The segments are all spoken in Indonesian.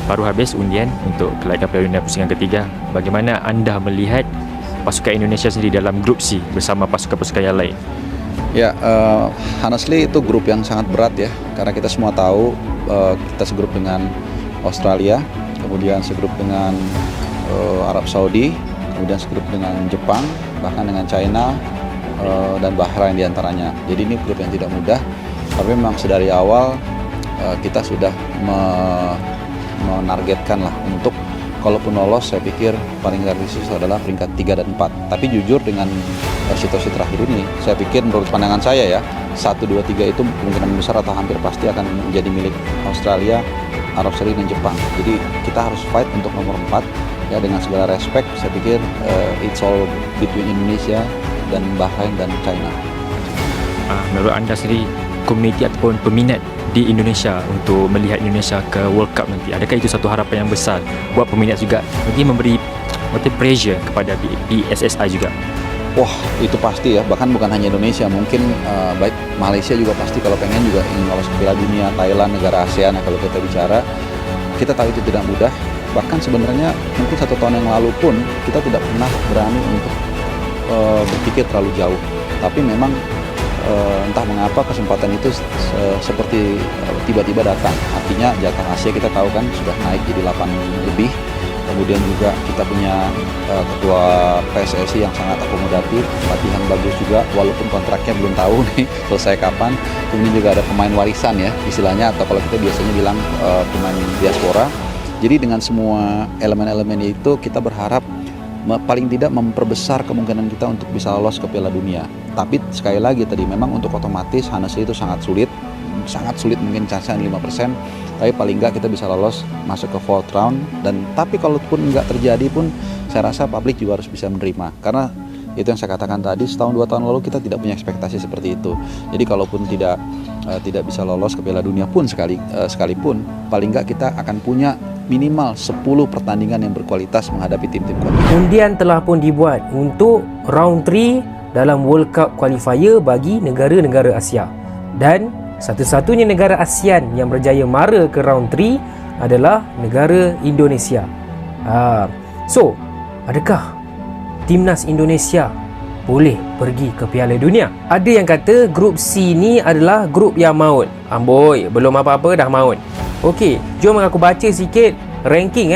baru habis undian untuk kelaikan Piala Dunia pusingan ketiga. Bagaimana anda melihat pasukan Indonesia sendiri dalam grup C bersama pasukan-pasukan yang lain? Ya, honestly itu grup yang sangat berat ya, karena kita semua tahu kita segrup dengan Australia, kemudian segrup dengan Arab Saudi, kemudian segrup dengan Jepang, bahkan dengan China dan Bahrain diantaranya. Jadi ini grup yang tidak mudah, tapi memang sedari awal kita sudah menargetkan lah untuk kalaupun lolos, saya pikir paling realistis adalah peringkat 3 dan 4. Tapi jujur dengan situasi terakhir ini, saya pikir menurut pandangan saya ya, 1, 2, 3 itu kemungkinan besar atau hampir pasti akan menjadi milik Australia, Arab Saudi dan Jepang. Jadi kita harus fight untuk nomor 4 ya, dengan segala respect. Saya pikir it's all between Indonesia dan Bahrain dan China. Menurut anda sendiri, komuniti ataupun peminat di Indonesia untuk melihat Indonesia ke World Cup nanti, adakah itu satu harapan yang besar buat peminat juga, mungkin memberi pressure kepada PSSI juga? Wah, itu pasti ya, bahkan bukan hanya Indonesia, mungkin baik Malaysia juga pasti kalau pengen juga ingin lolos ke Piala Dunia, Thailand, negara ASEAN ya, kalau kita bicara, kita tahu itu tidak mudah. Bahkan sebenarnya mungkin 1 tahun yang lalu pun kita tidak pernah berani untuk berpikir terlalu jauh, tapi memang entah mengapa kesempatan itu seperti tiba-tiba datang. Artinya jatah Asia kita tahu kan sudah naik jadi 8 lebih. Kemudian juga kita punya ketua PSSI yang sangat akomodatif, pelatih yang bagus juga, walaupun kontraknya belum tahu nih selesai kapan. Kemudian juga ada pemain warisan ya istilahnya, atau kalau kita biasanya bilang pemain diaspora. Jadi dengan semua elemen-elemen itu kita berharap paling tidak memperbesar kemungkinan kita untuk bisa lolos ke Piala Dunia. Tapi sekali lagi tadi memang untuk otomatis honestly itu sangat sulit mungkin chance-nya 5%, tapi paling enggak kita bisa lolos masuk ke fourth round. Dan tapi kalaupun enggak terjadi pun saya rasa publik juga harus bisa menerima, karena itu yang saya katakan tadi, setahun 2 tahun lalu kita tidak punya ekspektasi seperti itu. Jadi kalaupun tidak bisa lolos ke Piala Dunia pun sekalipun paling enggak kita akan punya minimal 10 pertandingan yang berkualitas menghadapi tim-tim kuat. Undian telah pun dibuat untuk round 3 dalam World Cup qualifier bagi negara-negara Asia, dan satu-satunya negara ASEAN yang berjaya mara ke round 3 adalah negara Indonesia. So, adakah timnas Indonesia boleh pergi ke Piala Dunia? Ada yang kata grup C ni adalah grup yang maut. Amboi, belum apa-apa dah maut. Okey, jom aku baca sikit ranking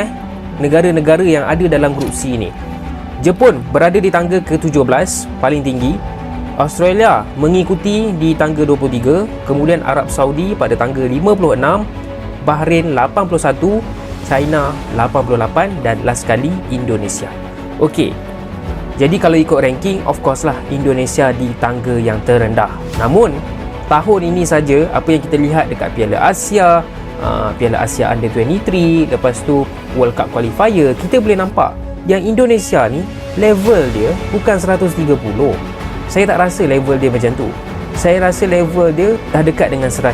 negara-negara yang ada dalam grup C ni. Jepun berada di tangga ke-17, paling tinggi. Australia mengikuti di tangga 23, kemudian Arab Saudi pada tangga 56, Bahrain 81, China 88 dan last sekali Indonesia. Okey. Jadi kalau ikut ranking, of course lah Indonesia di tangga yang terendah. Namun tahun ini saja apa yang kita lihat dekat Piala Asia, Piala Asia Under 23, lepas tu World Cup Qualifier, kita boleh nampak yang Indonesia ni level dia bukan 130. Saya tak rasa level dia macam tu. Saya rasa level dia dah dekat dengan 100,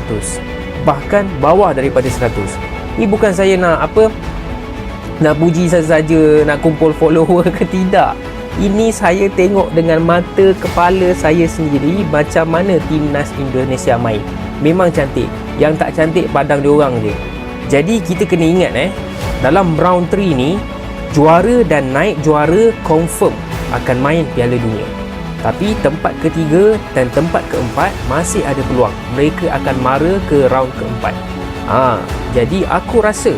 bahkan bawah daripada 100. Ni bukan saya nak puji saja, nak kumpul follower ke tidak. Ini saya tengok dengan mata kepala saya sendiri macam mana timnas Indonesia main. Memang cantik. Yang tak cantik padang diorang je. Jadi kita kena ingat dalam round 3 ni, juara dan naik juara confirm akan main Piala Dunia. Tapi tempat ketiga dan tempat keempat masih ada peluang. Mereka akan mara ke round keempat. Jadi aku rasa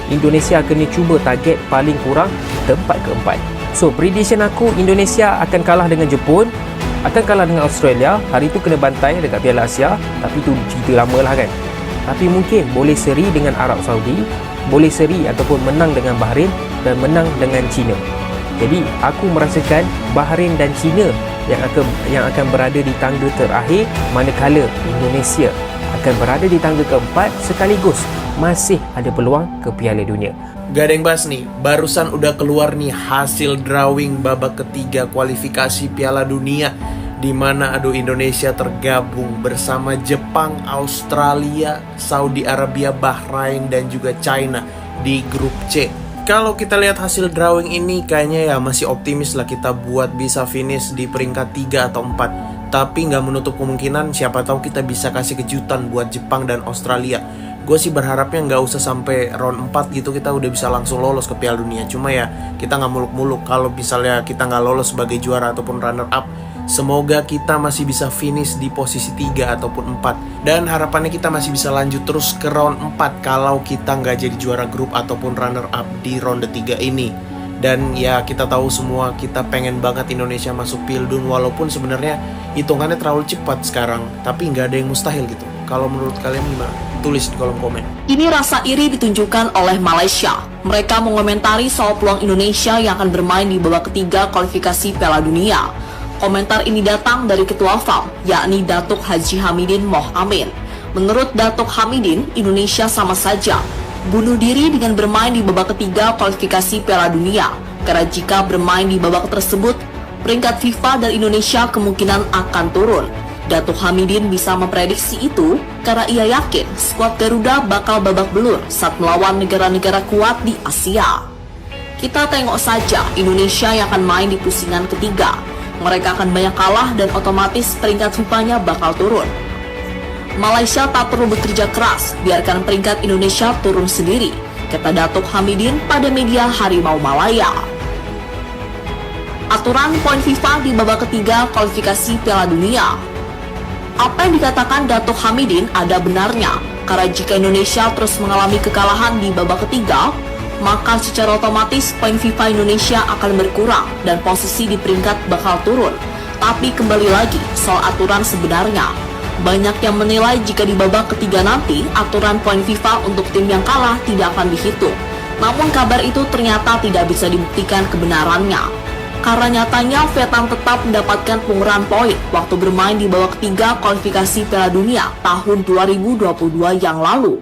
Indonesia kena cuba target paling kurang tempat keempat. So prediction aku, Indonesia akan kalah dengan Jepun, akan kalah dengan Australia. Hari tu kena bantai dekat Piala Asia, tapi tu cerita lama lah kan. Tapi mungkin boleh seri dengan Arab Saudi, boleh seri ataupun menang dengan Bahrain dan menang dengan China. Jadi aku merasakan Bahrain dan China yang akan berada di tangga terakhir, manakala Indonesia akan berada di tangga keempat, sekaligus masih ada peluang ke Piala Dunia. Gadeng Bas nih, barusan udah keluar nih hasil drawing babak ketiga kualifikasi Piala Dunia, di mana Indonesia tergabung bersama Jepang, Australia, Saudi Arabia, Bahrain dan juga China di grup C. Kalau kita lihat hasil drawing ini, kayaknya ya masih optimis lah kita buat bisa finish di peringkat 3 atau 4. Tapi nggak menutup kemungkinan, siapa tahu kita bisa kasih kejutan buat Jepang dan Australia. Gue sih berharapnya nggak usah sampai round 4 gitu kita udah bisa langsung lolos ke Piala Dunia. Cuma ya kita nggak muluk-muluk. Kalau misalnya kita nggak lolos sebagai juara ataupun runner up, semoga kita masih bisa finish di posisi 3 ataupun 4. Dan harapannya kita masih bisa lanjut terus ke round 4 kalau kita nggak jadi juara grup ataupun runner up di ronde 3 ini. Dan ya kita tahu semua kita pengen banget Indonesia masuk Pildun, walaupun sebenarnya hitungannya terlalu cepat sekarang. Tapi nggak ada yang mustahil gitu. Kalau menurut kalian gimana? Tulis di kolom komen. Ini rasa iri ditunjukkan oleh Malaysia. Mereka mengomentari soal peluang Indonesia yang akan bermain di babak ketiga kualifikasi Piala Dunia. Komentar ini datang dari Ketua FAM, yakni Datuk Haji Hamidin Moh Amin. Menurut Datuk Hamidin, Indonesia sama saja bunuh diri dengan bermain di babak ketiga kualifikasi Piala Dunia. Karena jika bermain di babak tersebut, peringkat FIFA dan Indonesia kemungkinan akan turun. Datuk Hamidin bisa memprediksi itu karena ia yakin skuad Garuda bakal babak belur saat melawan negara-negara kuat di Asia. Kita tengok saja Indonesia yang akan main di pusingan ketiga. Mereka akan banyak kalah dan otomatis peringkat FIFA-nya bakal turun. Malaysia tak perlu bekerja keras, biarkan peringkat Indonesia turun sendiri, kata Datuk Hamidin pada media Harimau Malaya. Aturan poin FIFA di babak ketiga kualifikasi Piala Dunia. Apa yang dikatakan Datuk Hamidin ada benarnya, karena jika Indonesia terus mengalami kekalahan di babak ketiga, maka secara otomatis poin FIFA Indonesia akan berkurang dan posisi di peringkat bakal turun. Tapi kembali lagi soal aturan sebenarnya, banyak yang menilai jika di babak ketiga nanti aturan poin FIFA untuk tim yang kalah tidak akan dihitung. Namun kabar itu ternyata tidak bisa dibuktikan kebenarannya. Karena nyatanya Vietnam tetap mendapatkan pengurangan poin waktu bermain di babak ketiga kualifikasi Piala Dunia tahun 2022 yang lalu.